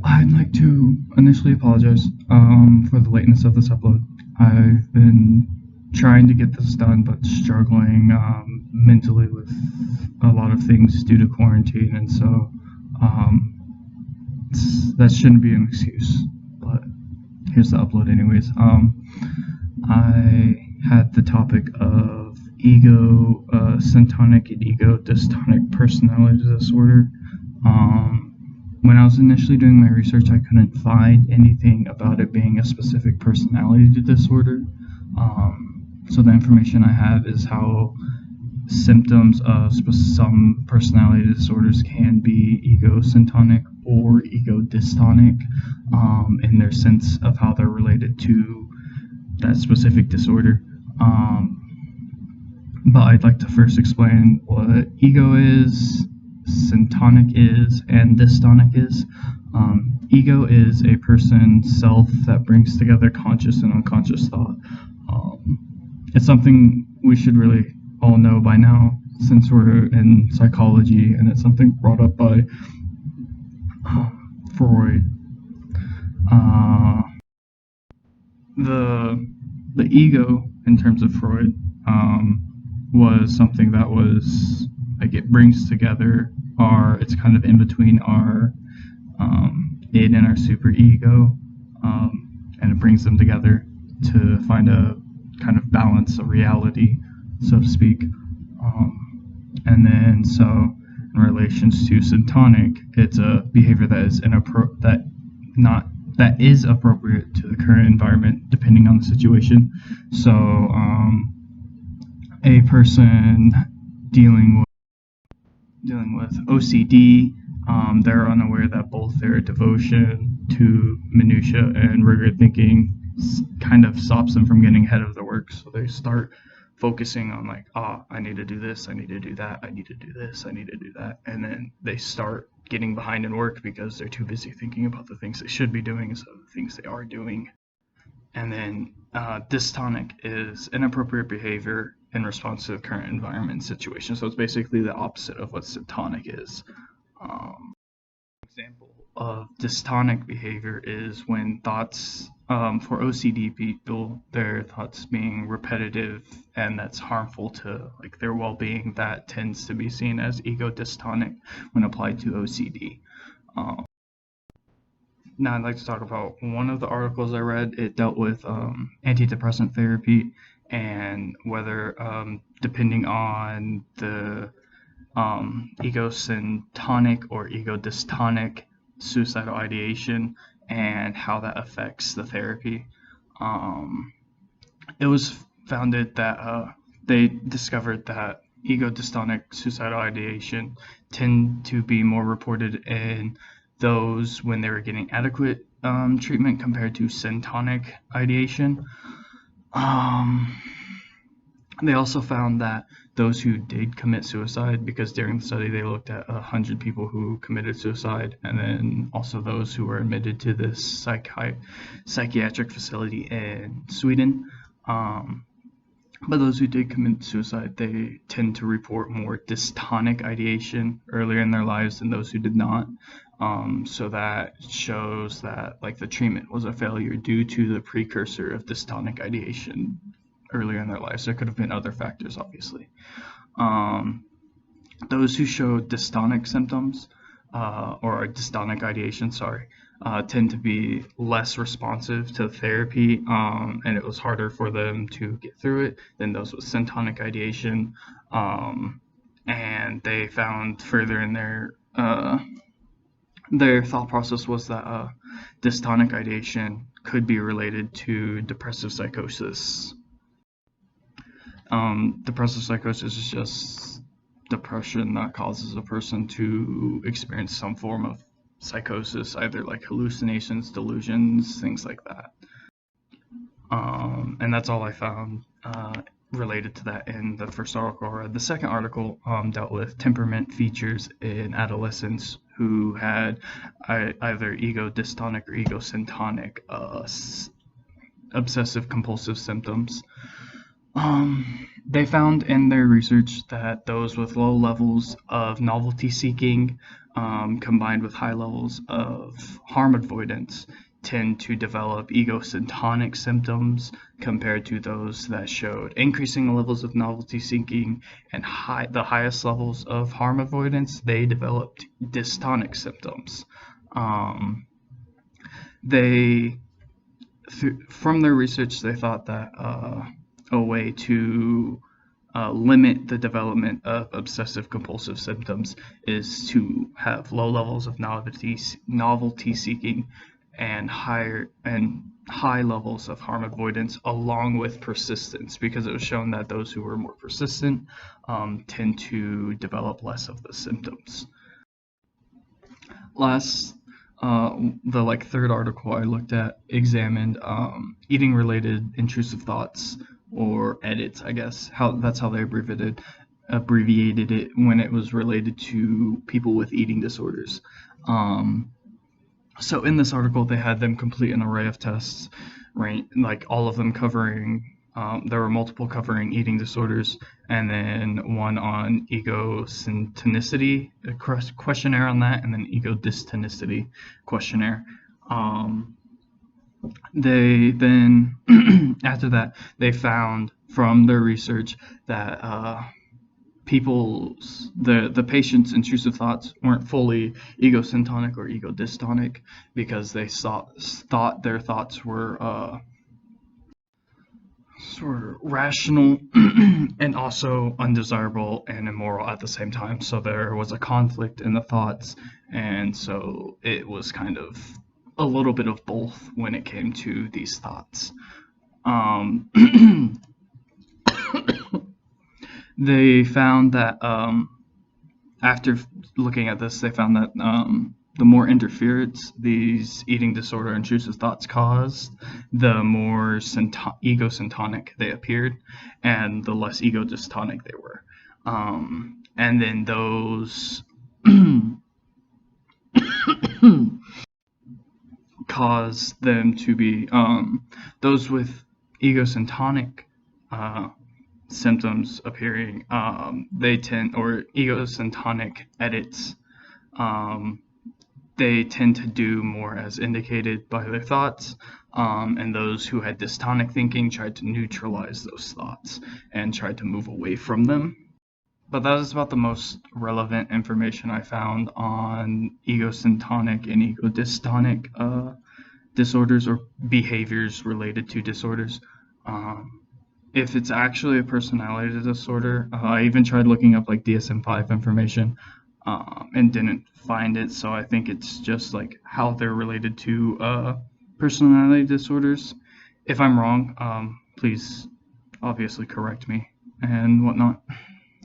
I'd like to initially apologize for the lateness of this upload. I've been trying to get this done, but struggling mentally with a lot of things due to quarantine, and so um, that shouldn't be an excuse. But here's the upload, anyways. I had the topic of Ego-Syntonic and Ego-Dystonic personality disorder. When I was initially doing my research, I couldn't find anything about it being a specific personality disorder. So the information I have is how symptoms of some personality disorders can be ego-syntonic or ego-dystonic in their sense of how they're related to that specific disorder. But I'd like to first explain what ego is, syntonic is, and dystonic is. Ego is a person's self that brings together conscious and unconscious thought. It's something we should really all know by now, since we're in psychology, and it's something brought up by Freud. The ego, in terms of Freud, was something that was like it brings together it's kind of in between our id and our super ego, and it brings them together to find a kind of balance, a reality, so to speak. And then so in relations to syntonic, it's a behavior that is appropriate to the current environment depending on the situation. So a person dealing with OCD, they're unaware that both their devotion to minutia and rigorous thinking kind of stops them from getting ahead of the work. So they start focusing on like, I need to do this, I need to do that, I need to do this, I need to do that, and then they start getting behind in work because they're too busy thinking about the things they should be doing instead of the things they are doing. And then dystonic is inappropriate behavior in response to the current environment and situation. So it's basically the opposite of what syntonic is. Example of dystonic behavior is when thoughts, for OCD people, their thoughts being repetitive and that's harmful to like their well-being, that tends to be seen as ego-dystonic when applied to OCD. Now I'd like to talk about one of the articles I read. It dealt with antidepressant therapy and whether, depending on the ego-syntonic or ego-dystonic suicidal ideation and how that affects the therapy. It was founded that they discovered that ego-dystonic suicidal ideation tend to be more reported in those when they were getting adequate treatment compared to syntonic ideation. They also found that those who did commit suicide, because during the study they looked at 100 people who committed suicide, and then also those who were admitted to this psychiatric facility in Sweden. But those who did commit suicide, they tend to report more dystonic ideation earlier in their lives than those who did not. So that shows that like the treatment was a failure due to the precursor of dystonic ideation earlier in their lives. There could have been other factors, obviously. Those who showed dystonic symptoms, or dystonic ideation, tend to be less responsive to therapy, and it was harder for them to get through it than those with syntonic ideation. And they found further in their thought process was that dystonic ideation could be related to depressive psychosis. Depressive psychosis is just depression that causes a person to experience some form of psychosis, either like hallucinations, delusions, things like that. And that's all I found related to that in the first article I read. The second article dealt with temperament features in adolescents who had either ego-dystonic or ego-syntonic obsessive compulsive symptoms. They found in their research that those with low levels of novelty seeking, combined with high levels of harm avoidance, tend to develop ego-syntonic symptoms compared to those that showed increasing levels of novelty seeking and the highest levels of harm avoidance, they developed dystonic symptoms. They from their research, they thought that a way to limit the development of obsessive compulsive symptoms is to have low levels of novelty seeking and high levels of harm avoidance along with persistence, because it was shown that those who were more persistent tend to develop less of the symptoms. The third article I looked at examined eating related intrusive thoughts, or edits, I guess. That's how they abbreviated it when it was related to people with eating disorders. So in this article, they had them complete an array of tests, right? Like all of them covering, there were multiple covering eating disorders, and then one on ego-syntonicity, a questionnaire on that, and then ego-dystonicity questionnaire. They then, after that, they found from their research that the patient's intrusive thoughts weren't fully ego-syntonic or ego-dystonic, because they thought their thoughts were sort of rational and also undesirable and immoral at the same time. So there was a conflict in the thoughts, and so it was kind of a little bit of both when it came to these thoughts. They found that after looking at this, they found that the more interference these eating disorder intrusive thoughts caused, the more ego-syntonic they appeared, and the less ego-dystonic they were. And then those caused them to be those with ego-syntonic symptoms appearing, they tend, or ego-syntonic edits, they tend to do more as indicated by their thoughts, and those who had dystonic thinking tried to neutralize those thoughts and tried to move away from them. But that is about the most relevant information I found on ego-syntonic and ego-dystonic disorders, or behaviors related to disorders. If it's actually a personality disorder, I even tried looking up like DSM-5 information and didn't find it. So I think it's just like how they're related to personality disorders. If I'm wrong, please obviously correct me and whatnot.